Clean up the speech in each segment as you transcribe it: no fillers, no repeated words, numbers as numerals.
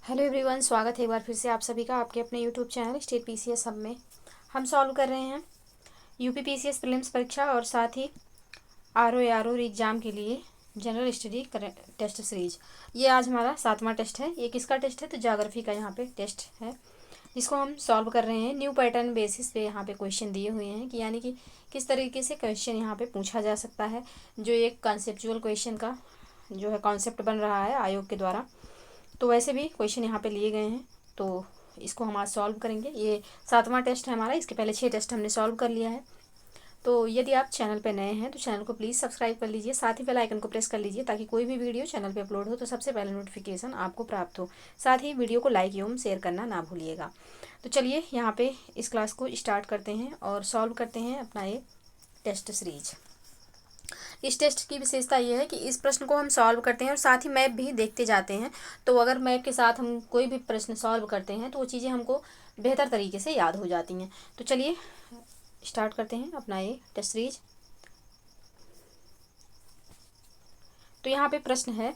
Hello everyone, स्वागत है एक बार फिर से आप सभी का आपके अपने YouTube channel state PCS hub में। हम सॉल्व कर रहे हैं यूपी पीसीएस प्रीलिम्स परीक्षा और साथ ही आरओ एग्ज़ाम के लिए जनरल स्टडी टेस्ट सीरीज। ये आज हमारा 7वां टेस्ट है। ये किसका टेस्ट है? तो ज्योग्राफी का यहाँ पे टेस्ट है, जिसको हम सॉल्व कर रहे हैं न्यू पैटर्न बेसिस पे। यहाँ पे क्वेश्चन दिए हुए हैं कि यानी कि किस तरीके से क्वेश्चन यहाँ पे पूछा जा सकता है। जो एक कॉन्सेप्चुअल क्वेश्चन का जो है कॉन्सेप्ट बन रहा है आयोग के द्वारा, तो वैसे भी क्वेश्चन यहाँ पे लिए गए हैं। तो इसको हम आज सॉल्व करेंगे। ये 7वां टेस्ट है हमारा। इसके पहले 6 टेस्ट हमने सॉल्व कर लिया है। तो यदि आप चैनल पे नए हैं तो चैनल को प्लीज़ सब्सक्राइब कर लीजिए, साथ ही बेल आइकन को प्रेस कर लीजिए ताकि कोई भी वीडियो चैनल पे अपलोड हो तो सबसे पहले नोटिफिकेशन आपको प्राप्त हो। साथ ही वीडियो को लाइक एवं शेयर करना ना भूलिएगा। तो चलिए यहाँ पे इस क्लास को स्टार्ट करते हैं और सॉल्व करते हैं अपना ये टेस्ट सीरीज। इस टेस्ट की विशेषता ये है कि इस प्रश्न को हम सॉल्व करते हैं और साथ ही मैप भी देखते जाते हैं। तो अगर मैप के साथ हम कोई भी प्रश्न सॉल्व करते हैं तो वो चीज़ें हमको बेहतर तरीके से याद हो जाती हैं। तो चलिए स्टार्ट करते हैं अपना ये टेस्ट सीरीज। तो यहाँ पे प्रश्न है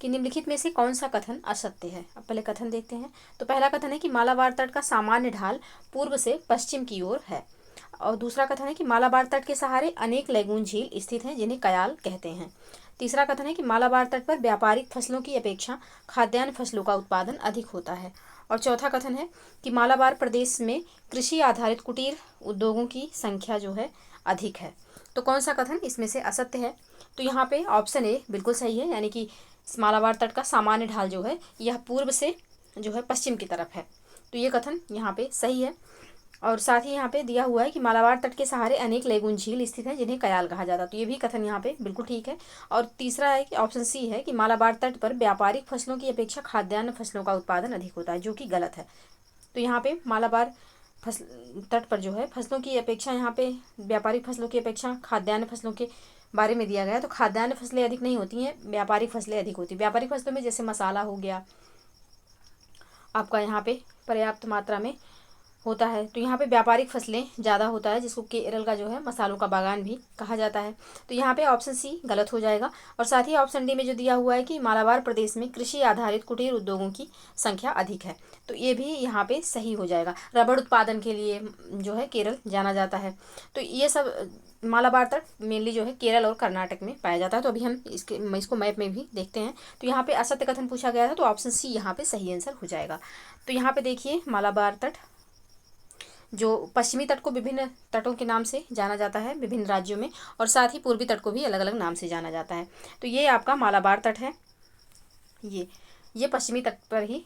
कि निम्नलिखित में से कौन सा कथन असत्य है। अब पहले कथन देखते हैं। तो पहला कथन है कि मालाबार तट का सामान्य ढाल पूर्व से पश्चिम की ओर है। और दूसरा कथन है कि मालाबार तट के सहारे अनेक लैगून झील स्थित हैं जिन्हें कयाल कहते हैं। तीसरा कथन है कि मालाबार तट पर व्यापारिक फसलों की अपेक्षा खाद्यान्न फसलों का उत्पादन अधिक होता है। और चौथा कथन है कि मालाबार प्रदेश में कृषि आधारित कुटीर उद्योगों की संख्या जो है अधिक है। तो कौन सा कथन इसमें से असत्य है? तो यहाँ पे ऑप्शन ए बिल्कुल सही है, यानी कि मालाबार तट का सामान्य ढाल जो है यह पूर्व से जो है पश्चिम की तरफ है। तो ये कथन यहाँ पे सही है। और साथ ही यहाँ पे दिया हुआ है कि मालाबार तट के सहारे अनेक लैगून झील स्थित हैं जिन्हें कयाल कहा जाता है। तो ये भी कथन यहाँ पे बिल्कुल ठीक है। और तीसरा है कि ऑप्शन सी है कि मालाबार तट पर व्यापारिक फसलों की अपेक्षा खाद्यान्न फसलों का उत्पादन अधिक होता है, जो कि गलत है। तो यहाँ पे मालाबार फसल तट पर जो है फसलों की अपेक्षा, यहाँ पे व्यापारिक फसलों की अपेक्षा खाद्यान्न फसलों के बारे में दिया गया है। तो खाद्यान्न फसलें अधिक नहीं होती हैं, व्यापारिक फसलें अधिक होती हैं। व्यापारिक फसलों में जैसे मसाला हो गया आपका यहाँ पे पर्याप्त मात्रा में होता है। तो यहाँ पे व्यापारिक फसलें ज़्यादा होता है, जिसको केरल का जो है मसालों का बागान भी कहा जाता है। तो यहाँ पे ऑप्शन सी गलत हो जाएगा। और साथ ही ऑप्शन डी में जो दिया हुआ है कि मालाबार प्रदेश में कृषि आधारित कुटीर उद्योगों की संख्या अधिक है, तो ये भी यहाँ पे सही हो जाएगा। रबड़ उत्पादन के लिए जो है केरल जाना जाता है। तो ये सब मालाबार तट मेनली जो है केरल और कर्नाटक में पाया जाता है। तो अभी हम इसको मैप में भी देखते हैं। तो यहाँ पे असत्य कथन पूछा गया था, तो ऑप्शन सी यहाँ पे सही आंसर हो जाएगा। तो यहाँ पे देखिए मालाबार तट जो पश्चिमी तट को विभिन्न तटों के नाम से जाना जाता है विभिन्न राज्यों में, और साथ ही पूर्वी तट को भी अलग अलग नाम से जाना जाता है। तो ये आपका मालाबार तट है। ये पश्चिमी तट पर ही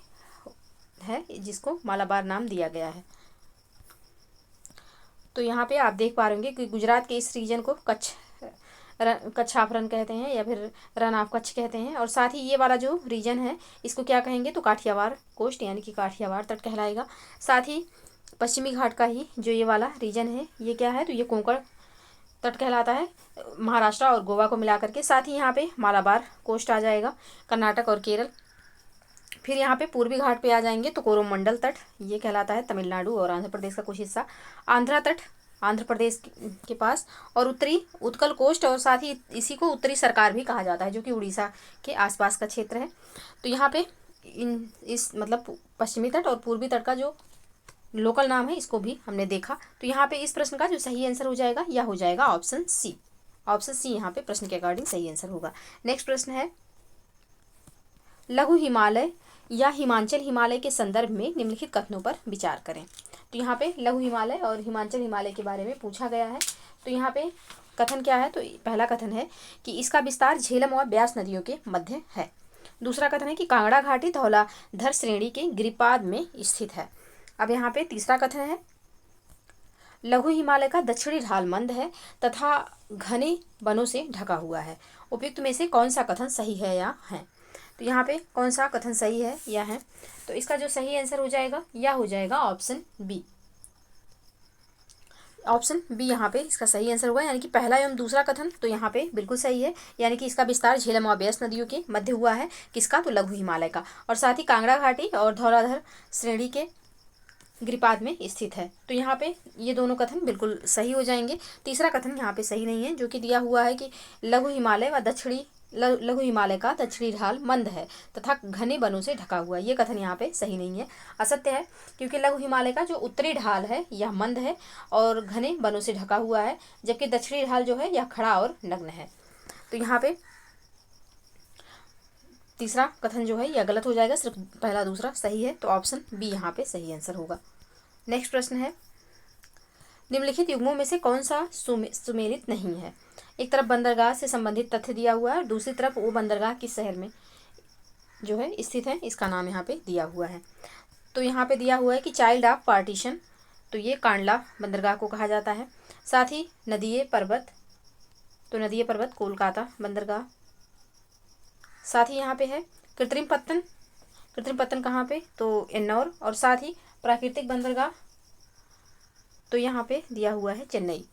है, जिसको मालाबार नाम दिया गया है। तो यहाँ पे आप देख पा रहे होंगे कि गुजरात के इस रीजन को कच्छ रन कहते हैं या फिर रन ऑफ कच्छ कहते हैं। और साथ ही ये वाला जो रीजन है इसको क्या कहेंगे? तो काठियावाड़ कोस्ट यानी कि काठियावाड़ तट कहलाएगा। साथ ही पश्चिमी घाट का ही जो ये वाला रीजन है ये क्या है? तो ये कोंकण तट कहलाता है, महाराष्ट्र और गोवा को मिला करके। साथ ही यहाँ पे मालाबार कोस्ट आ जाएगा, कर्नाटक और केरल। फिर यहाँ पे पूर्वी घाट पे आ जाएंगे तो कोरोमंडल तट ये कहलाता है तमिलनाडु और आंध्र प्रदेश का कुछ हिस्सा। आंध्रा तट आंध्र प्रदेश के पास। और उत्तरी उत्कल कोस्ट, और साथ ही इसी को उत्तरी सरकार भी कहा जाता है, जो कि उड़ीसा के आसपास का क्षेत्र है। तो यहाँ पे इस मतलब पश्चिमी तट और पूर्वी तट का जो लोकल नाम है इसको भी हमने देखा। तो यहाँ पे इस प्रश्न का जो सही आंसर हो जाएगा यह हो जाएगा ऑप्शन सी। ऑप्शन सी यहाँ पे प्रश्न के अकॉर्डिंग सही आंसर होगा। नेक्स्ट प्रश्न है, लघु हिमालय या हिमांचल हिमालय के संदर्भ में निम्नलिखित कथनों पर विचार करें। तो यहाँ पे लघु हिमालय और हिमांचल हिमालय के बारे में पूछा गया है। तो यहाँ पे कथन क्या है? तो पहला कथन है कि इसका विस्तार झेलम और ब्यास नदियों के मध्य है। दूसरा कथन है कि कांगड़ा घाटी धौलाधर श्रेणी के गिरिपाद में स्थित है। अब यहाँ पे तीसरा कथन है, लघु हिमालय का दक्षिणी ढाल मंद है तथा घने वनों से ढका हुआ है। उपयुक्त में से कौन सा कथन सही है या है? तो यहाँ पे कौन सा कथन सही है या है? तो इसका जो सही आंसर हो जाएगा यह हो जाएगा ऑप्शन बी। ऑप्शन बी यहाँ पे इसका सही आंसर होगा, यानी कि पहला एवं दूसरा कथन तो यहाँ पे बिल्कुल सही है। यानी कि इसका विस्तार झेलम और ब्यास नदियों के मध्य हुआ है। किसका? तो लघु हिमालय का। और साथ ही कांगड़ा घाटी और धौलाधर श्रेणी के गिरिपाद में स्थित है। तो यहाँ पे ये दोनों कथन बिल्कुल सही हो जाएंगे। तीसरा कथन यहाँ पे सही नहीं है, जो कि दिया हुआ है कि लघु हिमालय व दक्षिणी लघु हिमालय का दक्षिणी ढाल मंद है तथा घने वनों से ढका हुआ है। ये कथन यहाँ पे सही नहीं है, असत्य है, क्योंकि लघु हिमालय का जो उत्तरी ढाल है यह मंद है और घने वनों से ढका हुआ है, जबकि दक्षिणी ढाल जो है यह खड़ा और नग्न है। तो यहाँ पे तीसरा कथन जो है यह गलत हो जाएगा, सिर्फ पहला दूसरा सही है, तो ऑप्शन बी यहाँ पे सही आंसर होगा। नेक्स्ट प्रश्न है, निम्नलिखित युग्मों में से कौन सा सुमेलित नहीं है। एक तरफ बंदरगाह से संबंधित तथ्य दिया हुआ है और दूसरी तरफ वो बंदरगाह किस शहर में जो है स्थित है, इसका नाम यहाँ पे दिया हुआ है। तो यहाँ पे दिया हुआ है कि चाइल्ड ऑफ पार्टीशन, तो ये कांडला बंदरगाह को कहा जाता है। साथ ही नदीय पर्वत, तो नदीय पर्वत कोलकाता बंदरगाह। साथ ही यहाँ पे है कृत्रिम पत्तन, कृत्रिम पत्तन कहाँ पे, तो एन्नौर। और साथ ही प्राकृतिक बंदरगाह, तो यहाँ पे दिया हुआ है चेन्नई।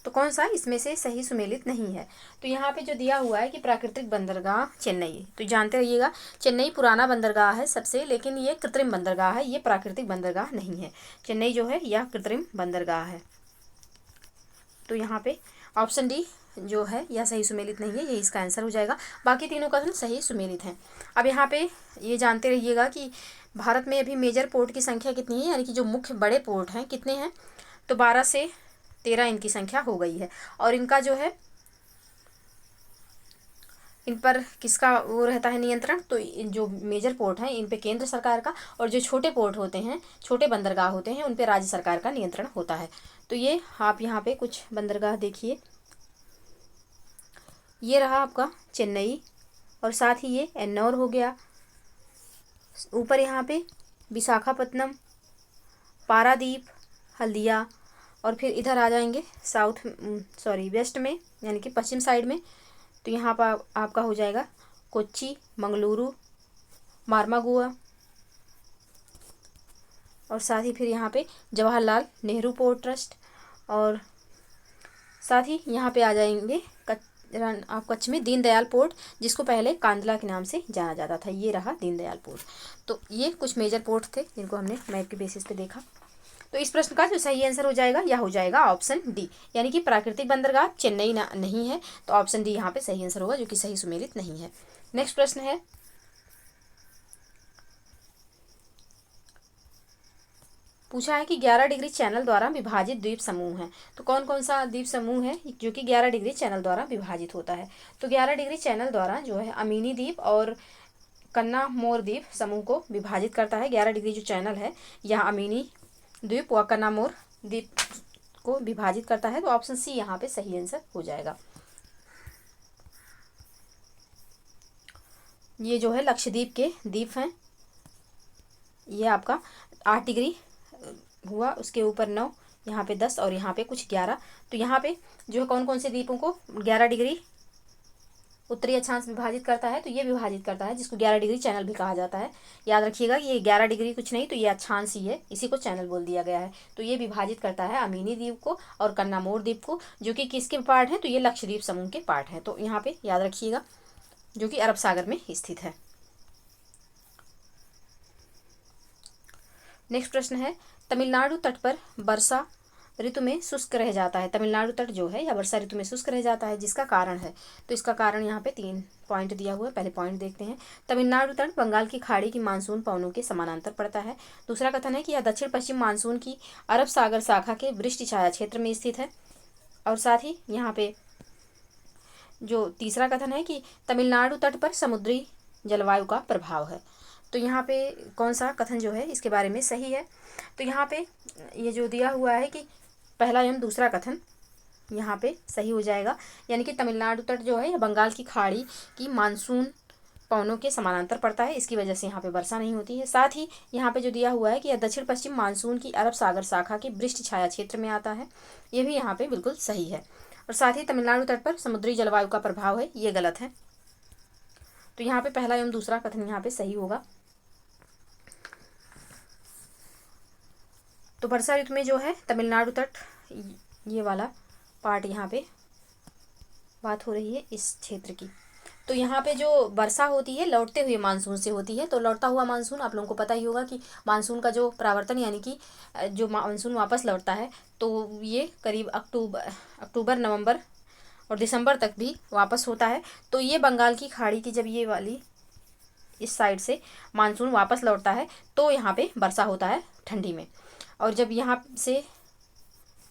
तो कौन सा इसमें से सही सुमेलित नहीं है, तो यहाँ पे जो दिया हुआ है कि प्राकृतिक बंदरगाह चेन्नई, तो जानते रहिएगा चेन्नई पुराना बंदरगाह है सबसे, लेकिन ये कृत्रिम बंदरगाह है, ये प्राकृतिक बंदरगाह नहीं है। चेन्नई जो है यह कृत्रिम बंदरगाह है। तो यहाँ पे ऑप्शन डी जो है यह सही सुमेलित नहीं है, ये इसका आंसर हो जाएगा। बाकी तीनों कथन सही सुमेलित हैं। अब यहाँ पे ये जानते रहिएगा कि भारत में अभी मेजर पोर्ट की संख्या कितनी है, यानी कि जो मुख्य बड़े पोर्ट हैं कितने हैं, तो 12 से 13 इनकी संख्या हो गई है। और इनका जो है इन पर किसका वो रहता है नियंत्रण, तो जो मेजर पोर्ट हैं इन पे केंद्र सरकार का, और जो छोटे पोर्ट होते हैं, छोटे बंदरगाह होते हैं, उन पे राज्य सरकार का नियंत्रण होता है। तो ये आप यहाँ पे कुछ बंदरगाह देखिए, ये रहा आपका चेन्नई, और साथ ही ये एन्नौर हो गया, ऊपर यहाँ पे विशाखापत्तनम, पारादीप, हल्दिया, और फिर इधर आ जाएंगे वेस्ट में, यानी कि पश्चिम साइड में, तो यहाँ पर आपका हो जाएगा कोच्चि, मंगलुरु, मार्मागुआ, और साथ ही फिर यहाँ पे जवाहरलाल नेहरू पोर्ट ट्रस्ट, और साथ ही यहाँ पे आ जाएंगे आप कच्छ में दीनदयाल पोर्ट, जिसको पहले कांदला के नाम से जाना जाता था। ये रहा दीनदयाल पोर्ट। तो ये कुछ मेजर पोर्ट थे जिनको हमने मैप के बेसिस पे देखा। तो इस प्रश्न का जो सही आंसर हो जाएगा यह हो जाएगा ऑप्शन डी, यानी कि प्राकृतिक बंदरगाह चेन्नई नहीं है, तो ऑप्शन डी यहाँ पे सही आंसर होगा, जो कि सही सुमेलित नहीं है। नेक्स्ट प्रश्न है, पूछा है कि 11 डिग्री चैनल द्वारा विभाजित द्वीप समूह है। तो कौन कौन सा द्वीप समूह है जो कि 11 डिग्री चैनल द्वारा विभाजित होता है। तो 11 डिग्री चैनल द्वारा जो है अमीनी द्वीप और कन्ना मोर द्वीप समूह को विभाजित करता है। 11 डिग्री जो चैनल है यह अमीनी द्वीप व कन्ना मोर द्वीप को विभाजित करता है। तो ऑप्शन सी यहाँ पे सही आंसर हो जाएगा। ये जो है लक्षद्वीप के द्वीप हैं, ये आपका 8 डिग्री हुआ, उसके ऊपर 9, यहाँ पे 10 और यहाँ पे कुछ 11। तो यहाँ पे जो है कौन कौन से द्वीपों को 11 डिग्री उत्तरी अक्षांश विभाजित करता है, तो ये विभाजित करता है, जिसको 11 डिग्री चैनल भी कहा जाता है। याद रखिएगा कि ये 11 डिग्री कुछ नहीं, तो ये अक्षांश ही है, इसी को चैनल बोल दिया गया है। तो ये विभाजित करता है अमीनी द्वीप को और कन्ना मोर द्वीप को, जो कि किसके पार्ट हैं, तो ये लक्षद्वीप समूह के पार्ट हैं। तो यहाँ पे याद रखिएगा, जो कि अरब सागर में स्थित है। नेक्स्ट प्रश्न है, तमिलनाडु तट पर वर्षा ऋतु में शुष्क रह जाता है। तमिलनाडु तट जो है यह वर्षा ऋतु में शुष्क रह जाता है, जिसका कारण है, तो इसका कारण यहाँ पे 3 पॉइंट दिया हुआ है। पहले पॉइंट देखते हैं, तमिलनाडु तट बंगाल की खाड़ी की मानसून पवनों के समानांतर पड़ता है। दूसरा कथन है कि यह दक्षिण पश्चिम मानसून की अरब सागर शाखा के वृष्टि छाया क्षेत्र में स्थित है। और साथ ही यहाँ पे जो तीसरा कथन है कि तमिलनाडु तट पर समुद्री जलवायु का प्रभाव है। तो यहाँ पे कौन सा कथन जो है इसके बारे में सही है, तो यहाँ पे ये जो दिया हुआ है कि पहला एवं दूसरा कथन यहाँ पे सही हो जाएगा, यानी कि तमिलनाडु तट जो है यह बंगाल की खाड़ी की मानसून पवनों के समानांतर पड़ता है, इसकी वजह से यहाँ पे वर्षा नहीं होती है। साथ ही यहाँ पे जो दिया हुआ है कि यह दक्षिण पश्चिम मानसून की अरब सागर शाखा के वृष्टि छाया क्षेत्र में आता है, ये भी यहाँ पे बिल्कुल सही है। और साथ ही तमिलनाडु तट पर समुद्री जलवायु का प्रभाव है, ये गलत है। तो यहाँ पे पहला एवं दूसरा कथन यहाँ पे सही होगा। तो वर्षा ऋतु में जो है तमिलनाडु तट, ये वाला पार्ट यहाँ पे बात हो रही है इस क्षेत्र की। तो यहाँ पे जो वर्षा होती है लौटते हुए मानसून से होती है। तो लौटता हुआ मानसून आप लोगों को पता ही होगा कि मानसून का जो प्रावर्तन, यानी कि जो मानसून वापस लौटता है, तो ये करीब अक्टूबर नवंबर और दिसंबर तक भी वापस होता है। तो ये बंगाल की खाड़ी की जब ये वाली इस साइड से मानसून वापस लौटता है तो यहाँ पे वर्षा होता है ठंडी में। और जब यहाँ से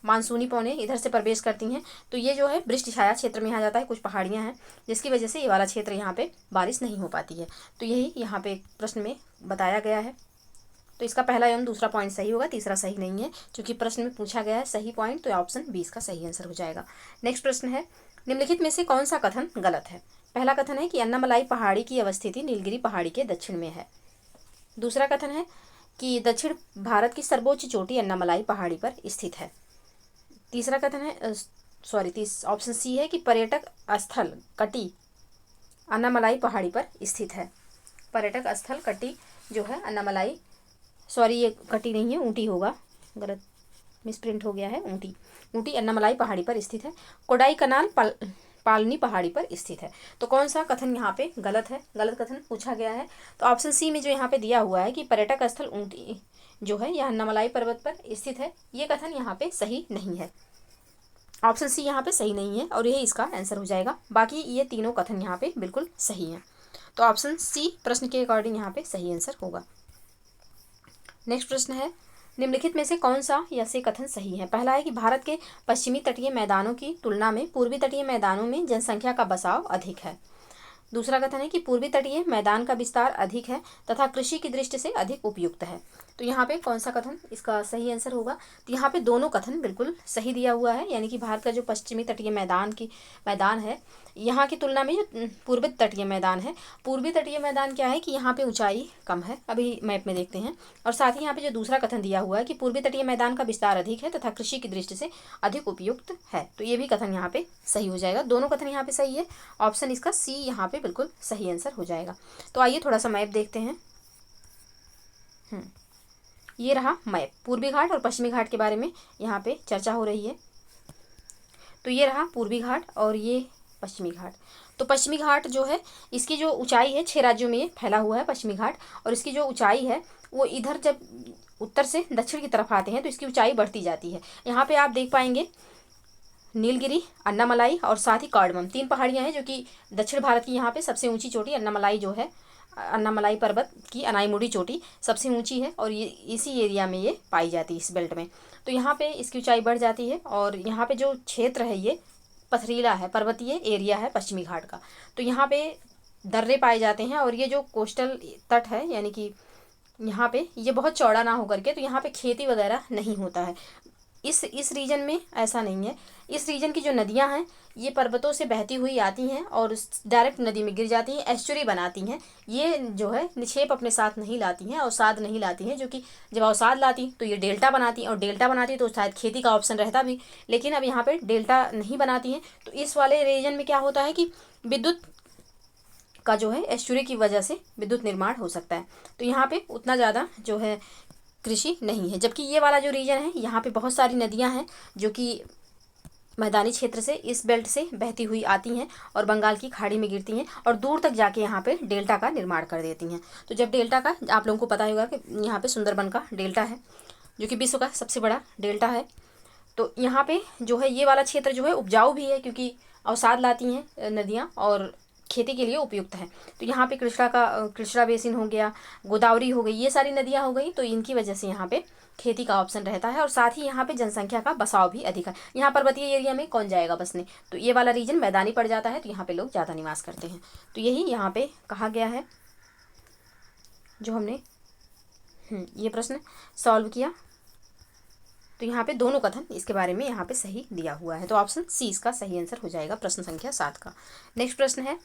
मानसूनी पवनें इधर से प्रवेश करती हैं तो ये जो है वृष्टि छाया क्षेत्र में आ जाता है, कुछ पहाड़ियाँ हैं जिसकी वजह से ये वाला क्षेत्र यहाँ पे बारिश नहीं हो पाती है। तो यही यहाँ पे प्रश्न में बताया गया है। तो इसका पहला एवं दूसरा पॉइंट सही होगा, तीसरा सही नहीं है। क्योंकि प्रश्न में पूछा गया है सही पॉइंट, तो ऑप्शन 20 का सही आंसर हो जाएगा। नेक्स्ट प्रश्न है, निम्नलिखित में से कौन सा कथन गलत है। पहला कथन है कि अन्नामलाई पहाड़ी की अवस्थिति नीलगिरी पहाड़ी के दक्षिण में है। दूसरा कथन है कि दक्षिण भारत की सर्वोच्च चोटी अन्नामलाई पहाड़ी पर स्थित है। तीसरा कथन है ऑप्शन सी है कि पर्यटक स्थल कटी अन्नामलाई पहाड़ी पर स्थित है। पर्यटक स्थल कटी जो है अन्नामलाई, ये कटी नहीं है, ऊटी होगा, गलत मिसप्रिंट हो गया है, ऊटी अन्नामलाई पहाड़ी पर स्थित है। कोडाई कनाल पालनी पहाड़ी पर स्थित है। तो कौन सा कथन यहाँ पे गलत है, गलत कथन पूछा गया है। तो ऑप्शन सी में जो यहाँ पे दिया हुआ है कि पर्यटक स्थल ऊटी जो है यह अन्नामलाई पर्वत पर स्थित है, ये कथन यहाँ पे सही नहीं है। ऑप्शन सी यहाँ पे सही नहीं है और यही इसका आंसर हो जाएगा। बाकी ये तीनों कथन यहाँ पे बिल्कुल सही हैं। तो ऑप्शन सी प्रश्न के अकॉर्डिंग यहाँ पे सही आंसर होगा। नेक्स्ट प्रश्न है, निम्नलिखित में से कौन सा या से कथन सही है। पहला है कि भारत के पश्चिमी तटीय मैदानों की तुलना में पूर्वी तटीय मैदानों में जनसंख्या का बसाव अधिक है। दूसरा कथन है कि पूर्वी तटीय मैदान का विस्तार अधिक है तथा कृषि की दृष्टि से अधिक उपयुक्त है। तो यहाँ पे कौन सा कथन इसका सही आंसर होगा। तो यहाँ पे दोनों कथन बिल्कुल सही दिया हुआ है, यानी कि भारत का जो पश्चिमी तटीय मैदान है यहाँ की तुलना में जो पूर्वी तटीय मैदान है, पूर्वी तटीय मैदान क्या है कि यहाँ पे ऊंचाई कम है, अभी मैप में देखते हैं। और साथ ही यहाँ पे जो दूसरा कथन दिया हुआ है कि पूर्वी तटीय मैदान का विस्तार अधिक है तथा कृषि की दृष्टि से अधिक उपयुक्त है, तो ये भी कथन यहाँ पे सही हो जाएगा। दोनों कथन यहाँ पे सही है, ऑप्शन इसका सी यहाँ पे बिल्कुल सही आंसर हो जाएगा। तो आइए थोड़ा सा मैप देखते हैं। ये रहा मैप, पूर्वी घाट और पश्चिमी घाट के बारे में यहाँ पे चर्चा हो रही है। तो ये रहा पूर्वी घाट और ये पश्चिमी घाट। तो पश्चिमी घाट जो है इसकी जो ऊंचाई है 6 राज्यों में ये फैला हुआ है पश्चिमी घाट, और इसकी जो ऊंचाई है वो इधर जब उत्तर से दक्षिण की तरफ आते हैं तो इसकी ऊंचाई बढ़ती जाती है। यहाँ पे आप देख पाएंगे नीलगिरी, अन्नामलाई और साथ ही कार्डमम, 3 पहाड़ियाँ हैं जो कि दक्षिण भारत की यहाँ पे सबसे ऊंची चोटी अन्नामलाई जो है, अन्नामलाई पर्वत की अनाईमुड़ी चोटी सबसे ऊंची है और ये इसी एरिया में ये पाई जाती है, इस बेल्ट में। तो यहाँ पे इसकी ऊंचाई बढ़ जाती है और यहाँ पे जो क्षेत्र है ये पथरीला है, पर्वतीय एरिया है पश्चिमी घाट का। तो यहाँ पे दर्रे पाए जाते हैं और ये जो कोस्टल तट है यानी कि यहाँ पे ये बहुत चौड़ा ना होकर के, तो यहाँ पे खेती वगैरह नहीं होता है। इस रीजन में ऐसा नहीं है। इस रीजन की जो नदियां हैं ये पर्वतों से बहती हुई आती हैं और डायरेक्ट नदी में गिर जाती हैं, एस्चुरी बनाती हैं। ये जो है निक्षेप अपने साथ नहीं लाती हैं, अवसाद नहीं लाती हैं, जो कि जब अवसाद लाती तो ये डेल्टा बनाती हैं, और डेल्टा बनाती तो शायद खेती का ऑप्शन रहता भी, लेकिन अब यहाँ पे डेल्टा नहीं बनाती हैं। तो इस वाले रीजन में क्या होता है कि विद्युत का जो है एस्चुरी की वजह से विद्युत निर्माण हो सकता है। तो यहाँ पे उतना ज़्यादा जो है कृषि नहीं है। जबकि ये वाला जो रीजन है यहाँ पे बहुत सारी नदियाँ हैं जो कि मैदानी क्षेत्र से इस बेल्ट से बहती हुई आती हैं और बंगाल की खाड़ी में गिरती हैं और दूर तक जाके यहाँ पे डेल्टा का निर्माण कर देती हैं। तो जब डेल्टा का, आप लोगों को पता होगा कि यहाँ पे सुंदरबन का डेल्टा है जो कि विश्व का सबसे बड़ा डेल्टा है। तो यहाँ पे जो है ये वाला क्षेत्र जो है उपजाऊ भी है क्योंकि अवसाद लाती हैं नदियाँ और खेती के लिए उपयुक्त है। तो यहाँ पे कृष्णा बेसिन हो गया, गोदावरी हो गई, ये सारी नदियाँ हो गई, तो इनकी वजह से यहाँ पे खेती का ऑप्शन रहता है और साथ ही यहाँ पे जनसंख्या का बसाव भी अधिक है। यहाँ पर्वतीय एरिया में कौन जाएगा बसने, तो ये वाला रीजन मैदानी पड़ जाता है, तो यहाँ पे लोग ज़्यादा निवास करते हैं। तो यही यहाँ पे कहा गया है जो हमने ये प्रश्न सॉल्व किया। तो यहाँ पे दोनों कथन इसके बारे में यहाँ पे सही दिया हुआ है, तो ऑप्शन सी इसका सही आंसर हो जाएगा प्रश्न संख्या 7 का। नेक्स्ट प्रश्न है,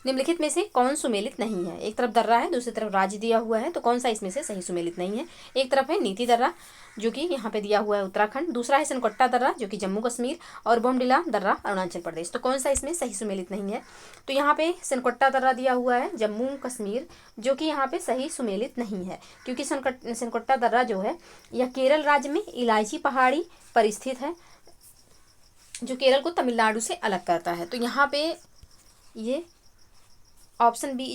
निम्नलिखित में से कौन सुमेलित नहीं है। एक तरफ दर्रा है, दूसरी तरफ राज्य दिया हुआ है, तो कौन सा इसमें से सही सुमेलित नहीं है। एक तरफ है नीति दर्रा जो कि यहाँ पे दिया हुआ है उत्तराखंड, दूसरा है सनकोट्टा दर्रा जो कि जम्मू कश्मीर, और बोमडिला दर्रा अरुणाचल प्रदेश। तो कौन सा इसमें सही सुमेलित नहीं है। तो यहाँ पे सनकोट्टा दर्रा दिया हुआ है जम्मू कश्मीर, जो कि यहाँ पे सही सुमेलित नहीं है क्योंकि सनकोट्टा दर्रा जो है यह केरल राज्य में इलायची पहाड़ी पर स्थित है जो केरल को तमिलनाडु से अलग करता है। तो यहाँ पे ये ऑप्शन बी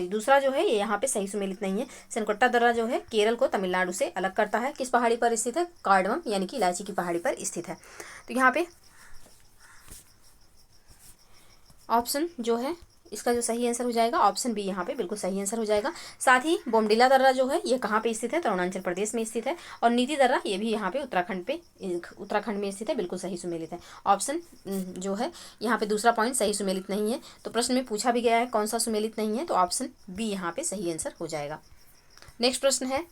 दूसरा जो है ये यहाँ पे सही सुमेलित नहीं है। सनकोट्टा दर्रा जो है केरल को तमिलनाडु से अलग करता है, किस पहाड़ी पर स्थित है, कार्डमम यानी कि इलायची की पहाड़ी पर स्थित है। तो यहाँ पे ऑप्शन जो है इसका जो सही आंसर हो जाएगा ऑप्शन बी यहाँ पे बिल्कुल सही आंसर हो जाएगा। साथ ही बोमडिला दर्रा जो है ये कहाँ पे स्थित है, तो अरुणाचल प्रदेश में स्थित है। और नीति दर्रा ये भी यहाँ पे उत्तराखंड में स्थित है, बिल्कुल सही सुमेलित है। ऑप्शन जो है यहाँ पे दूसरा पॉइंट सही सुमेलित नहीं है। तो प्रश्न में पूछा भी गया है कौन सा सुमेलित नहीं है, तो ऑप्शन बी यहाँ पे सही आंसर हो जाएगा। नेक्स्ट प्रश्न है,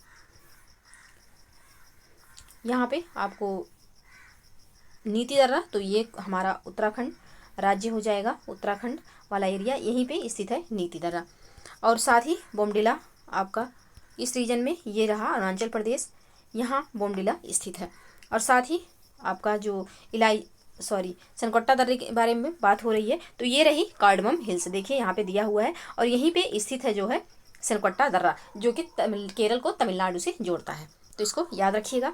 यहाँ पे आपको नीति दर्रा, तो ये हमारा उत्तराखंड राज्य हो जाएगा, उत्तराखंड वाला एरिया यहीं पे स्थित है नीति दर्रा। और साथ ही बोमडिला आपका इस रीजन में ये रहा अरुणाचल प्रदेश, यहाँ बोमडिला स्थित है। और साथ ही आपका जो सनकोट्टा दर्रे के बारे में बात हो रही है, तो ये रही कार्डमम हिल्स, देखिए यहाँ पे दिया हुआ है और यहीं पे स्थित है जो है सनकोट्टा दर्रा, जो कि केरल को तमिलनाडु से जोड़ता है, तो इसको याद रखिएगा।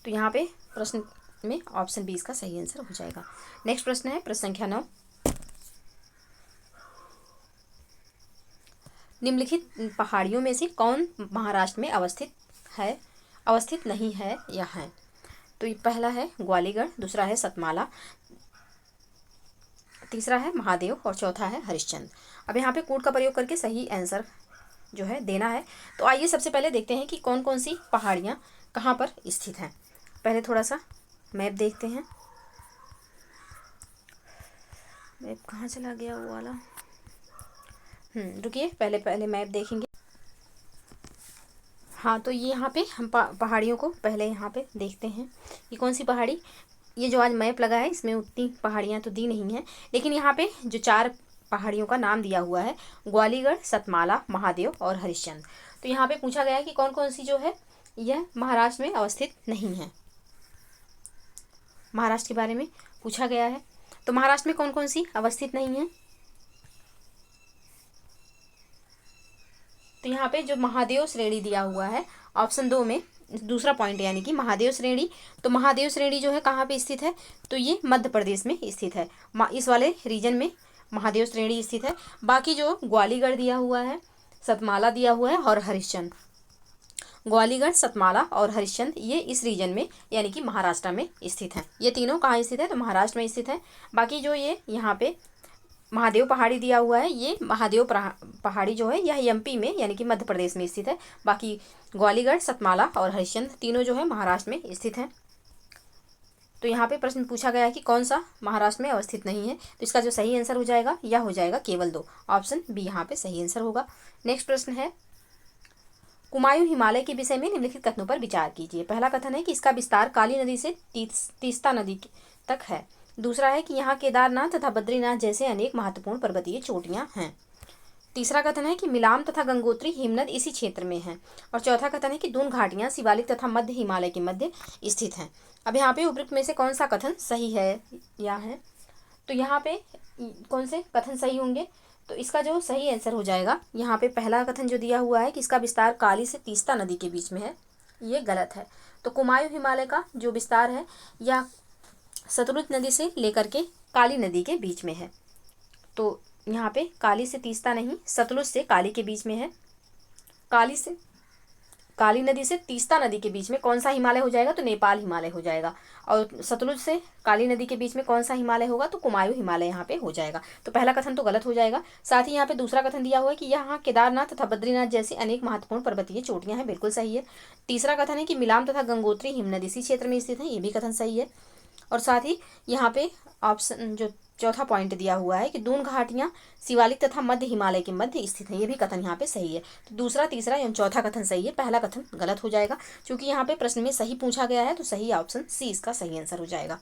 तो यहाँ पे प्रश्न में ऑप्शन बी इसका सही आंसर हो जाएगा। नेक्स्ट प्रश्न है प्रश्न संख्या 9, निम्नलिखित पहाड़ियों में से कौन महाराष्ट्र में अवस्थित नहीं है या है। तो ये पहला है ग्वालीगढ़, दूसरा है सतमाला, तीसरा है महादेव और चौथा है हरिश्चंद्र। अब यहाँ पे कोड का प्रयोग करके सही आंसर जो है देना है। तो आइए सबसे पहले देखते हैं कि कौन कौन सी पहाड़ियाँ कहाँ पर स्थित हैं। पहले थोड़ा सा मैप देखते हैं, मैप कहाँ चला गया वो वाला, रुकिए पहले मैप देखेंगे। हाँ, तो ये यहाँ पे हम पहाड़ियों को पहले यहाँ पे देखते हैं कि कौन सी पहाड़ी, ये जो आज मैप लगा है इसमें उतनी पहाड़ियाँ तो दी नहीं हैं, लेकिन यहाँ पे जो 4 पहाड़ियों का नाम दिया हुआ है, ग्वालीगढ़, सतमाला, महादेव और हरिश्चंद्र। तो यहाँ पे पूछा गया है कि कौन कौन सी जो है यह महाराष्ट्र में अवस्थित नहीं है, महाराष्ट्र के बारे में पूछा गया है। तो महाराष्ट्र में कौन कौन सी अवस्थित नहीं है, तो यहाँ पे जो महादेव श्रेणी दिया हुआ है ऑप्शन 2 में दूसरा पॉइंट, यानी कि महादेव श्रेणी, तो महादेव श्रेणी जो है कहाँ पे स्थित है, तो ये मध्य प्रदेश में स्थित है, इस वाले रीजन में महादेव श्रेणी स्थित है। बाकी जो ग्वालीगढ़ दिया हुआ है, सतमाला दिया हुआ है और हरिश्चंद्र, ग्वालीगढ़, सतमाला और हरिश्चंद्र ये इस रीजन में यानी कि महाराष्ट्र में स्थित हैं। ये तीनों कहाँ स्थित है, तो महाराष्ट्र में स्थित है। बाकी जो ये यहाँ पे महादेव पहाड़ी दिया हुआ है, ये महादेव पहाड़ी जो है यह एमपी में यानी कि मध्य प्रदेश में स्थित है। बाकी ग्वालीगढ़, सतमाला और हरिश्चंद्र तीनों जो है महाराष्ट्र में स्थित हैं। तो यहाँ पे प्रश्न पूछा गया है कि कौन सा महाराष्ट्र में अवस्थित नहीं है, तो इसका जो सही आंसर हो जाएगा यह हो जाएगा केवल 2, ऑप्शन बी यहाँ पे सही आंसर होगा। नेक्स्ट प्रश्न है, कुमायूं हिमालय के विषय में निम्नलिखित कथनों पर विचार कीजिए। पहला कथन है कि इसका विस्तार काली नदी से तीस्ता नदी तक है। दूसरा है कि यहाँ केदारनाथ तथा बद्रीनाथ जैसे अनेक महत्वपूर्ण पर्वतीय चोटियाँ हैं। तीसरा कथन है कि मिलाम तथा गंगोत्री हिमनद इसी क्षेत्र में हैं। और चौथा कथन है कि दून घाटियाँ शिवालिक तथा मध्य हिमालय के मध्य स्थित हैं। अब यहाँ पे उपयुक्त में से कौन सा कथन सही है या है, तो यहाँ पे कौन से कथन सही होंगे, तो इसका जो सही आंसर हो जाएगा यहाँ पे पहला कथन जो दिया हुआ है कि इसका विस्तार काली से तीस्ता नदी के बीच में है, ये गलत है। तो कुमायूं हिमालय का जो विस्तार है यह सतलुज नदी से लेकर के काली नदी के बीच में है। तो यहाँ पे काली से तीस्ता नहीं, सतलुज से काली के बीच में है। काली नदी से तीस्ता नदी के बीच में कौन सा हिमालय हो जाएगा, तो नेपाल हिमालय हो जाएगा। और सतलुज से काली नदी के बीच में कौन सा हिमालय होगा, तो कुमायूं हिमालय यहाँ पे हो जाएगा। तो पहला कथन तो गलत हो जाएगा। साथ ही यहाँ पे दूसरा कथन दिया हुआ है कि यहाँ केदारनाथ तथा बद्रीनाथ जैसी अनेक महत्वपूर्ण पर्वतीय चोटियाँ हैं, बिल्कुल सही है। तीसरा कथन है कि मिलाम तथा गंगोत्री हिमनद इसी क्षेत्र में स्थित है, ये भी कथन सही है। और साथ ही यहाँ पे ऑप्शन जो चौथा पॉइंट दिया हुआ है कि दून घाटियाँ शिवालिक तथा मध्य हिमालय के मध्य स्थित है, ये भी कथन यहाँ पे सही है। तो दूसरा, तीसरा एवं चौथा कथन सही है, पहला कथन गलत हो जाएगा। क्योंकि यहाँ पे प्रश्न में सही पूछा गया है, तो सही ऑप्शन सी इसका सही आंसर हो जाएगा।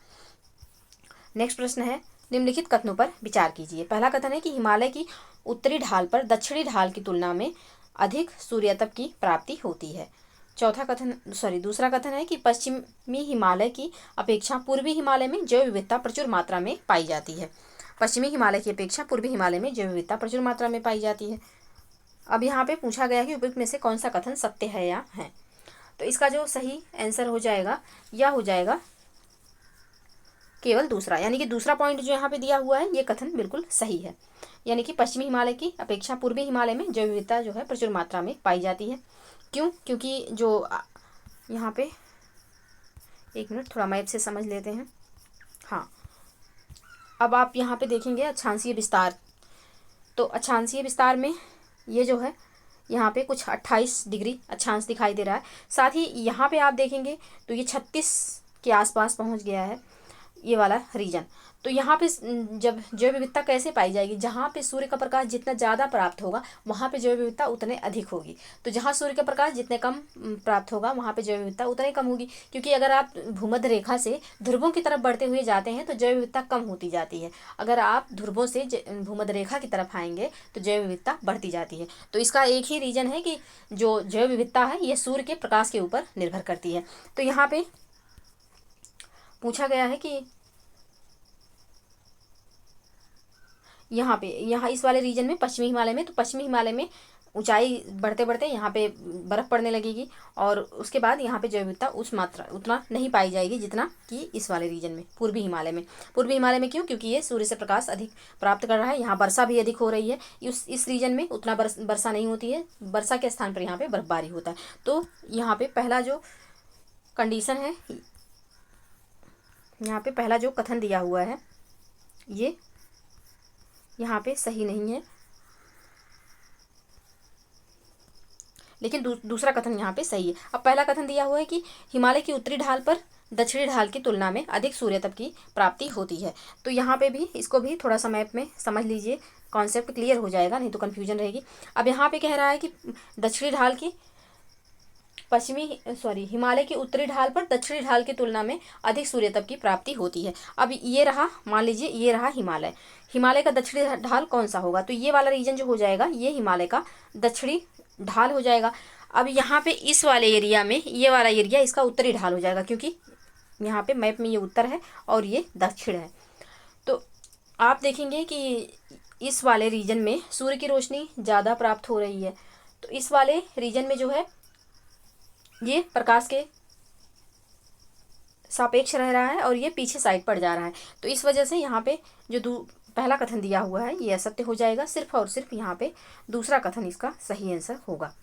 नेक्स्ट प्रश्न है, निम्नलिखित कथनों पर विचार कीजिए। पहला कथन है कि हिमालय की उत्तरी ढाल पर दक्षिणी ढाल की तुलना में अधिक सूर्यतप की प्राप्ति होती है। दूसरा कथन है कि पश्चिमी हिमालय की अपेक्षा पूर्वी हिमालय में जैव विविधता प्रचुर मात्रा में पाई जाती है। पश्चिमी हिमालय की अपेक्षा पूर्वी हिमालय में जैव विविधता प्रचुर मात्रा में पाई जाती है। अब यहाँ पे पूछा गया है कि उपयुक्त में से कौन सा कथन सत्य है या है, तो इसका जो सही आंसर हो जाएगा यह हो जाएगा केवल दूसरा, यानी कि दूसरा पॉइंट जो यहाँ पे दिया हुआ है ये कथन बिल्कुल सही है। यानी कि पश्चिमी हिमालय की अपेक्षा पूर्वी हिमालय में जैव विविधता जो है प्रचुर मात्रा में पाई जाती है। क्यों? क्योंकि जो यहाँ पे एक मिनट थोड़ा मैप से समझ लेते हैं। हाँ, अब आप यहाँ पे देखेंगे अक्षांशीय विस्तार। तो अक्षांशीय विस्तार में ये जो है यहाँ पे कुछ 28 डिग्री अक्षांश दिखाई दे रहा है। साथ ही यहाँ पे आप देखेंगे तो ये 36 के आसपास पहुँच गया है ये वाला रीजन। तो यहाँ पे जब जैव विविधता कैसे पाई जाएगी, जहाँ पे सूर्य का प्रकाश जितना ज़्यादा प्राप्त होगा वहाँ पे जैव विविधता उतने अधिक होगी। तो जहाँ सूर्य का प्रकाश जितने कम प्राप्त होगा वहाँ पे जैव विविधता उतनी कम होगी, क्योंकि अगर आप भूमध्य रेखा से ध्रुवों की तरफ बढ़ते हुए जाते हैं तो जैव विविधता कम होती जाती है। अगर आप ध्रुवों से भूमध्य रेखा की तरफ आएंगे तो जैव विविधता बढ़ती जाती है। तो इसका एक ही रीजन है कि जो जैव विविधता है ये सूर्य के प्रकाश के ऊपर निर्भर करती है। तो यहाँ पे पूछा गया है कि यहाँ इस वाले रीजन में पश्चिमी हिमालय में, तो पश्चिमी हिमालय में ऊंचाई बढ़ते बढ़ते यहाँ पे बर्फ़ पड़ने लगेगी और उसके बाद यहाँ पे जैव विविधता उतना नहीं पाई जाएगी जितना कि इस वाले रीजन में पूर्वी हिमालय में। पूर्वी हिमालय में क्यों? क्योंकि ये सूर्य से प्रकाश अधिक प्राप्त कर रहा है, यहाँ वर्षा भी अधिक हो रही है। इस रीजन में उतना वर्षा नहीं होती है, वर्षा के स्थान पर यहाँ पर बर्फबारी होता है। तो यहाँ पर पहला जो कंडीशन है, यहाँ पे पहला जो कथन दिया हुआ है ये यहाँ पे सही नहीं है, लेकिन दूसरा कथन यहाँ पे सही है। अब पहला कथन दिया हुआ है कि हिमालय की उत्तरी ढाल पर दक्षिणी ढाल की तुलना में अधिक सूर्यताप की प्राप्ति होती है। तो यहाँ पे भी इसको भी थोड़ा सा मैप में समझ लीजिए, कॉन्सेप्ट क्लियर हो जाएगा, नहीं तो कन्फ्यूजन रहेगी। अब यहाँ पे कह रहा है कि दक्षिणी ढाल की हिमालय की उत्तरी ढाल पर दक्षिणी ढाल की तुलना में अधिक सूर्यताप की प्राप्ति होती है। अब ये रहा, मान लीजिए ये रहा हिमालय। हिमालय का दक्षिणी ढाल कौन सा होगा? तो ये वाला रीजन जो हो जाएगा ये हिमालय का दक्षिणी ढाल हो जाएगा। अब यहाँ पे इस वाले एरिया में ये वाला एरिया इसका उत्तरी ढाल हो जाएगा, क्योंकि यहाँ पे मैप में ये उत्तर है और ये दक्षिण है। तो आप देखेंगे कि इस वाले रीजन में सूर्य की रोशनी ज़्यादा प्राप्त हो रही है, तो इस वाले रीजन में जो है ये प्रकाश के सापेक्ष रह रहा है और ये पीछे साइड पड़ जा रहा है। तो इस वजह से यहाँ पे जो पहला कथन दिया हुआ है ये असत्य हो जाएगा। सिर्फ और सिर्फ यहाँ पे दूसरा कथन इसका सही आंसर होगा।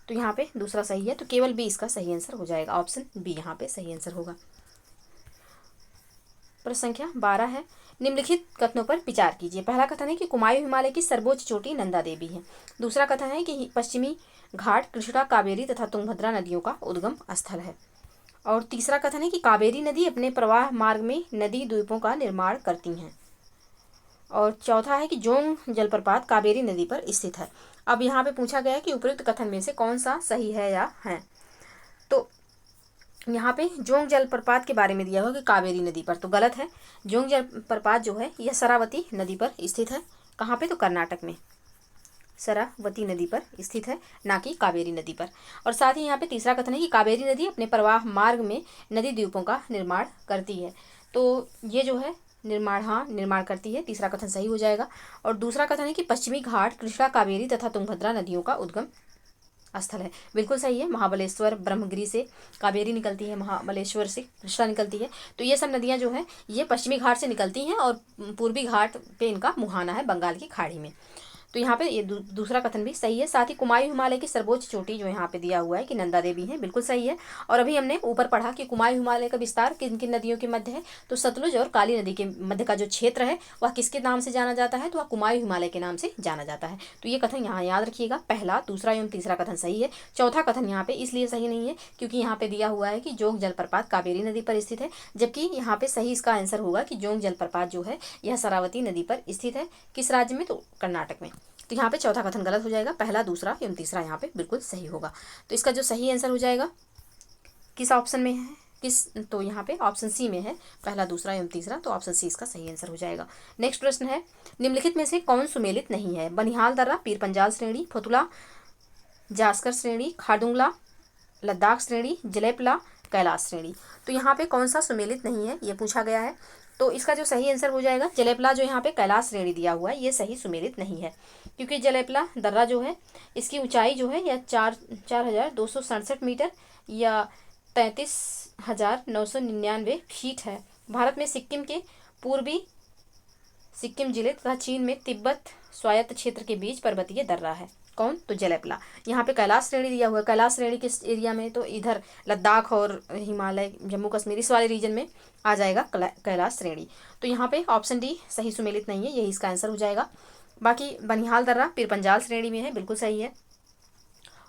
तो यहाँ पे दूसरा सही है, तो केवल बी इसका सही आंसर हो जाएगा। ऑप्शन बी यहाँ पे सही आंसर होगा। प्रश्न संख्या 12 है, निम्नलिखित कथनों पर विचार कीजिए। पहला कथन है कि कुमायूं हिमालय की सर्वोच्च चोटी नंदा देवी है। दूसरा कथन है कि पश्चिमी घाट कृष्णा, कावेरी तथा तुंगभद्रा नदियों का उद्गम स्थल है। और तीसरा कथन है कि कावेरी नदी अपने प्रवाह मार्ग में नदी द्वीपों का निर्माण करती हैं। और चौथा है कि जोंग जलप्रपात कावेरी नदी पर स्थित है। अब यहाँ पे पूछा गया है कि उपयुक्त कथन में से कौन सा सही है या है। तो यहाँ पे जोंग जलप्रपात के बारे में दिया हुआ कि कावेरी नदी पर, तो गलत है। जोंग जलप्रपात जो है यह शरावती नदी पर स्थित है। कहाँ पे? तो कर्नाटक में शरावती नदी पर स्थित है, ना कि कावेरी नदी पर। और साथ ही यहाँ पे तीसरा कथन है कि कावेरी नदी अपने प्रवाह मार्ग में नदी द्वीपों का निर्माण करती है। तो ये जो है निर्माण करती है, तीसरा कथन सही हो जाएगा। और दूसरा कथन है कि पश्चिमी घाट कृष्णा, कावेरी तथा तुंगभद्रा नदियों का उद्गम स्थल है। बिल्कुल सही है। महाबलेश्वर ब्रह्मगिरी से कावेरी निकलती है, महाबलेश्वर से कृष्णा निकलती है। तो ये सब नदियाँ जो है ये पश्चिमी घाट से निकलती हैं और पूर्वी घाट पे इनका मुहाना है बंगाल की खाड़ी में। तो यहाँ पे ये दूसरा कथन भी सही है। साथ ही कुमायूं हिमालय की सर्वोच्च चोटी जो यहाँ पे दिया हुआ है कि नंदा देवी है, बिल्कुल सही है। और अभी हमने ऊपर पढ़ा कि कुमायूं हिमालय का विस्तार किन किन नदियों के मध्य है, तो सतलुज और काली नदी के मध्य का जो क्षेत्र है वह किसके नाम से जाना जाता है? तो वह कुमायूं हिमालय के नाम से जाना जाता है। तो ये कथन यहाँ याद रखिएगा। पहला, दूसरा एवं तीसरा कथन सही है। चौथा कथन यहाँ पे इसलिए सही नहीं है क्योंकि यहाँ पे दिया हुआ है कि जोंग जलप्रपात कावेरी नदी पर स्थित है, जबकि यहाँ पे सही इसका आंसर होगा कि जोंग जलप्रपात जो है यह शरावती नदी पर स्थित है। किस राज्य में? तो कर्नाटक में। तो यहाँ पे चौथा कथन गलत हो जाएगा। पहला, दूसरा एवं तीसरा यहाँ पे बिल्कुल सही होगा। तो इसका जो सही आंसर हो जाएगा किस ऑप्शन में है? तो यहाँ पे ऑप्शन सी में है, पहला, दूसरा एवं तीसरा। तो ऑप्शन सी इसका सही आंसर हो जाएगा। नेक्स्ट प्रश्न है, निम्नलिखित में से कौन सुमेलित नहीं है? बनिहाल दर्रा, पीर पंजाल श्रेणी, फतुला जास्कर श्रेणी, खारदुंगला लद्दाख श्रेणी, जलेपला कैलाश श्रेणी। तो यहाँ पे कौन सा सुमेलित नहीं है ये पूछा गया है। तो इसका जो सही आंसर हो जाएगा जलेपला जो यहाँ पे कैलाश श्रेणी दिया हुआ है ये सही सुमेलित नहीं है, क्योंकि जलेपला दर्रा जो है इसकी ऊंचाई जो है यह 4,267 मीटर या 33,999 फीट है। भारत में सिक्किम के पूर्वी सिक्किम जिले तथा चीन में तिब्बत स्वायत्त क्षेत्र के बीच पर्वतीय दर्रा है। कौन? तो जलेपला। यहाँ पे कैलाश श्रेणी दिया हुआ है। कैलाश श्रेणी किस एरिया में? तो इधर लद्दाख और हिमालय, जम्मू कश्मीर, इस वाले रीजन में आ जाएगा कैलाश श्रेणी। तो यहाँ पे ऑप्शन डी सही सुमेलित नहीं है, यही इसका आंसर हो जाएगा। बाकी बनिहाल दर्रा पीर पंजाल श्रेणी में है, बिल्कुल सही है।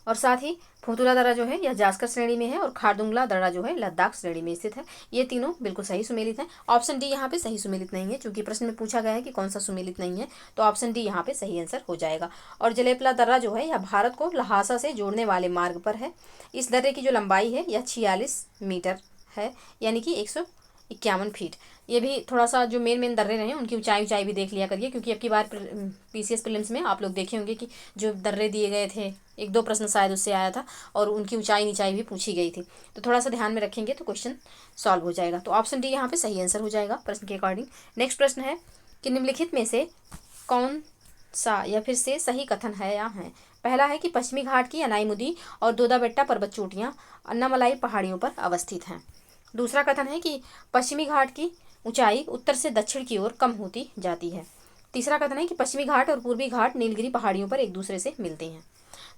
और साथ ही फोतुला दर्रा जो है यह जास्कर श्रेणी में है, और खारदुंगला दर्रा जो है लद्दाख श्रेणी में स्थित है। ये तीनों बिल्कुल सही सुमेलित हैं। ऑप्शन डी यहाँ पे सही सुमेलित नहीं है, क्योंकि प्रश्न में पूछा गया है कि कौन सा सुमेलित नहीं है, तो ऑप्शन डी यहाँ पे सही आंसर हो जाएगा। और जलेपला दर्रा जो है यह भारत को लहासा से जोड़ने वाले मार्ग पर है। इस दर्रे की जो लंबाई है यह 46 मीटर है, यानी कि 151 फीट। ये भी थोड़ा सा जो मेन दर्रे रहे हैं उनकी ऊंचाई भी देख लिया करिए, क्योंकि अब की बार पीसीएस प्रीलिम्स में आप लोग देखे होंगे कि जो दर्रे दिए गए थे, एक दो प्रश्न शायद उससे आया था, और उनकी ऊंचाई भी पूछी गई थी। तो थोड़ा सा ध्यान में रखेंगे तो क्वेश्चन सॉल्व हो जाएगा। तो ऑप्शन डी यहाँ पे सही आंसर हो जाएगा प्रश्न के अकॉर्डिंग। नेक्स्ट प्रश्न है कि निम्नलिखित में से कौन सा या फिर से सही कथन है या है? पहला है कि पश्चिमी घाट की अनाईमुदी और दोदा बेट्टा पर्वत चोटियाँ अन्नामलाई पहाड़ियों पर अवस्थित हैं। दूसरा कथन है कि पश्चिमी घाट की ऊंचाई उत्तर से दक्षिण की ओर कम होती जाती है। तीसरा कथन है कि पश्चिमी घाट और पूर्वी घाट नीलगिरी पहाड़ियों पर एक दूसरे से मिलते हैं।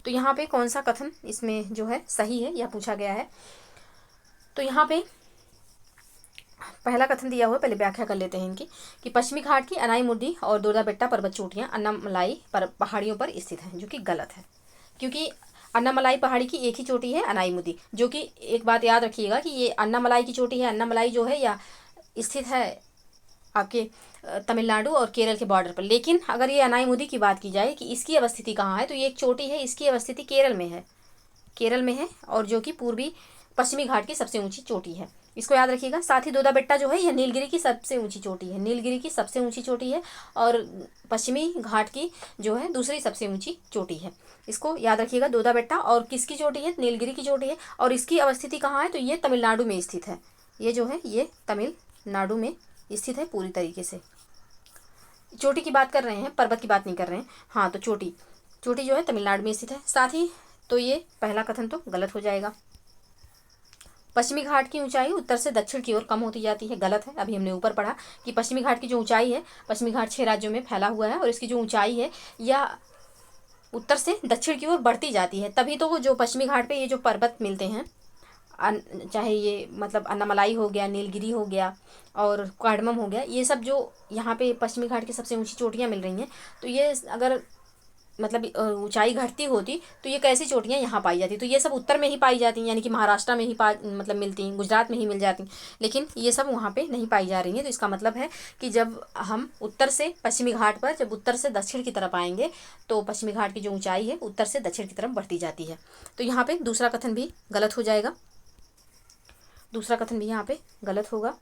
तो यहाँ पे कौन सा कथन इसमें जो है सही है यह पूछा गया है। तो यहाँ पे पहला कथन दिया हुआ, पहले व्याख्या कर लेते हैं इनकी, कि पश्चिमी घाट की अनाईमुदी और दोदा बेट्टा पर्वत चोटियाँ अन्नामलाई पहाड़ियों पर स्थित हैं, जो कि गलत है। क्योंकि अन्नामलाई पहाड़ी की एक ही चोटी है, अनाईमुदी, जो कि एक बात याद रखिएगा कि ये अन्नामलाई की चोटी है। अन्नामलाई जो है या स्थित है आपके तमिलनाडु और केरल के बॉर्डर पर। लेकिन अगर ये अनाईमुदी की बात की जाए कि इसकी अवस्थिति कहाँ है, तो ये एक चोटी है, इसकी अवस्थिति केरल में है, और जो कि पूर्वी पश्चिमी घाट की सबसे ऊंची चोटी है, इसको याद रखिएगा। साथ ही दोदा बेट्टा जो है यह नीलगिरी की सबसे ऊंची चोटी है, नीलगिरी की सबसे ऊंची चोटी है, और पश्चिमी घाट की जो है दूसरी सबसे ऊंची चोटी है। इसको याद रखिएगा, दोदा बेट्टा और किसकी चोटी है? नीलगिरी की चोटी है। और इसकी अवस्थिति कहाँ है? तो ये तमिलनाडु में स्थित है। ये जो है ये तमिलनाडु में स्थित है पूरी तरीके से। चोटी की बात कर रहे हैं, पर्वत की बात नहीं कर रहे हैं। हाँ, तो चोटी जो है तमिलनाडु में स्थित है। साथ ही तो ये पहला कथन तो गलत हो जाएगा। पश्चिमी घाट की ऊंचाई उत्तर से दक्षिण की ओर कम होती जाती है, गलत है। अभी हमने ऊपर पढ़ा कि पश्चिमी घाट की जो ऊंचाई है, पश्चिमी घाट 6 राज्यों में फैला हुआ है, और इसकी जो ऊंचाई है यह उत्तर से दक्षिण की ओर बढ़ती जाती है। तभी तो वो जो पश्चिमी घाट पे ये जो पर्वत मिलते हैं, चाहे ये मतलब अन्नामलाई हो गया, नीलगिरी हो गया और कार्डमम हो गया, ये सब जो यहाँ पे पश्चिमी घाट की सबसे ऊंची चोटियाँ मिल रही हैं, तो ये अगर मतलब ऊंचाई घटती होती तो ये कैसी चोटियाँ यहाँ पाई जाती? तो ये सब उत्तर में ही पाई जाती हैं, यानी कि महाराष्ट्र में ही मतलब मिलती हैं, गुजरात में ही मिल जाती, लेकिन ये सब वहाँ पे नहीं पाई जा रही हैं। तो इसका मतलब है कि जब हम उत्तर से पश्चिमी घाट पर, जब उत्तर से दक्षिण की तरफ आएंगे, तो पश्चिमी घाट की जो ऊंचाई है उत्तर से दक्षिण की तरफ बढ़ती जाती है। तो यहाँ पे दूसरा कथन भी गलत हो जाएगा, दूसरा कथन भी यहाँ पे गलत होगा।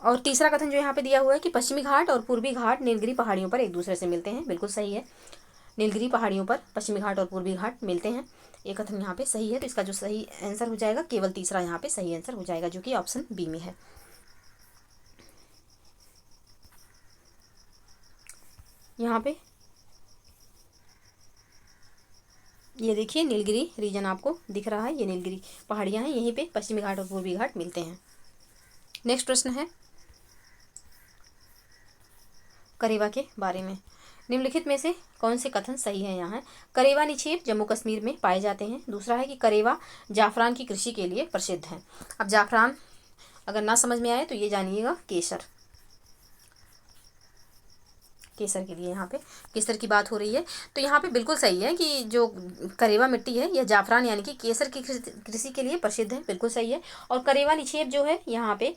और तीसरा कथन जो यहाँ पे दिया हुआ है कि पश्चिमी घाट और पूर्वी घाट नीलगिरी पहाड़ियों पर एक दूसरे से मिलते हैं, बिल्कुल सही है। नीलगिरी पहाड़ियों पर पश्चिमी घाट और पूर्वी घाट मिलते हैं, ये कथन यहाँ पे सही है। तो इसका जो सही आंसर हो जाएगा, केवल तीसरा यहाँ पे सही आंसर हो जाएगा, जो कि ऑप्शन बी में है। यहाँ पे ये देखिए नीलगिरी रीजन आपको दिख रहा है, ये नीलगिरी पहाड़ियाँ हैं, यहीं पे पश्चिमी घाट और पूर्वी घाट मिलते हैं। नेक्स्ट प्रश्न है करेवा के बारे में। निम्नलिखित में से कौन से कथन सही है? यहाँ है करेवा निक्षेप जम्मू कश्मीर में पाए जाते हैं। दूसरा है कि करेवा जाफरान की कृषि के लिए प्रसिद्ध है। अब जाफरान अगर ना समझ में आए तो ये जानिएगा केसर के लिए यहाँ पे केसर की बात हो रही है। तो यहाँ पे बिल्कुल सही है कि जो करेवा मिट्टी है यह जाफरान यानी कि केसर की कृषि के लिए प्रसिद्ध है, बिल्कुल सही है। और करेवा निक्षेप जो है यहाँ पे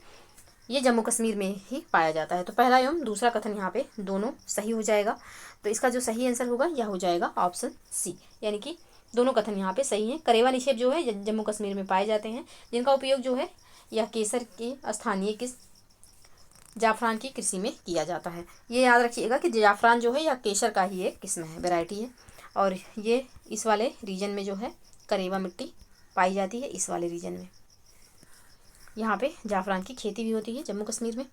ये जम्मू कश्मीर में ही पाया जाता है। तो पहला एवं दूसरा कथन यहाँ पे दोनों सही हो जाएगा। तो इसका जो सही आंसर होगा यह हो जाएगा ऑप्शन सी, यानी कि दोनों कथन यहाँ पे सही हैं। करेवा निक्षेप जो है जम्मू कश्मीर में पाए जाते हैं, जिनका उपयोग जो है यह केसर के स्थानीय जाफरान की कृषि में किया जाता है। ये याद रखिएगा कि जाफरान जो है यह केसर का ही एक किस्म है, वैरायटी है, और ये इस वाले रीजन में जो है करेवा मिट्टी पाई जाती है, इस वाले रीजन में यहाँ पे जाफरान की खेती भी होती है जम्मू कश्मीर में।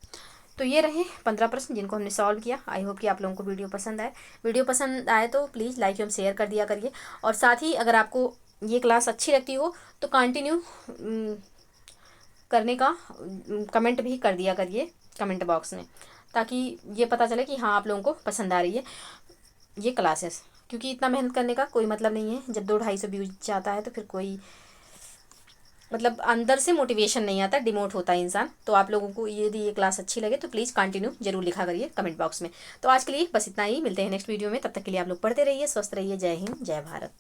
तो ये रहे 15 प्रश्न जिनको हमने सॉल्व किया। आई होप कि आप लोगों को वीडियो पसंद आए। वीडियो पसंद आए तो प्लीज़ लाइक एवं शेयर कर दिया करिए, और साथ ही अगर आपको ये क्लास अच्छी लगती हो तो कंटिन्यू करने का कमेंट भी कर दिया करिए कमेंट बॉक्स में, ताकि ये पता चले कि हाँ आप लोगों को पसंद आ रही है ये क्लासेस। क्योंकि इतना मेहनत करने का कोई मतलब नहीं है। जब 200-250 व्यूज जाता है तो फिर कोई मतलब अंदर से मोटिवेशन नहीं आता, डिमोट होता है इंसान। तो आप लोगों को यदि ये क्लास अच्छी लगे तो प्लीज़ कंटिन्यू जरूर लिखा करिए कमेंट बॉक्स में। तो आज के लिए बस इतना ही, मिलते हैं नेक्स्ट वीडियो में। तब तक के लिए आप लोग पढ़ते रहिए, स्वस्थ रहिए। जय हिंद, जय भारत।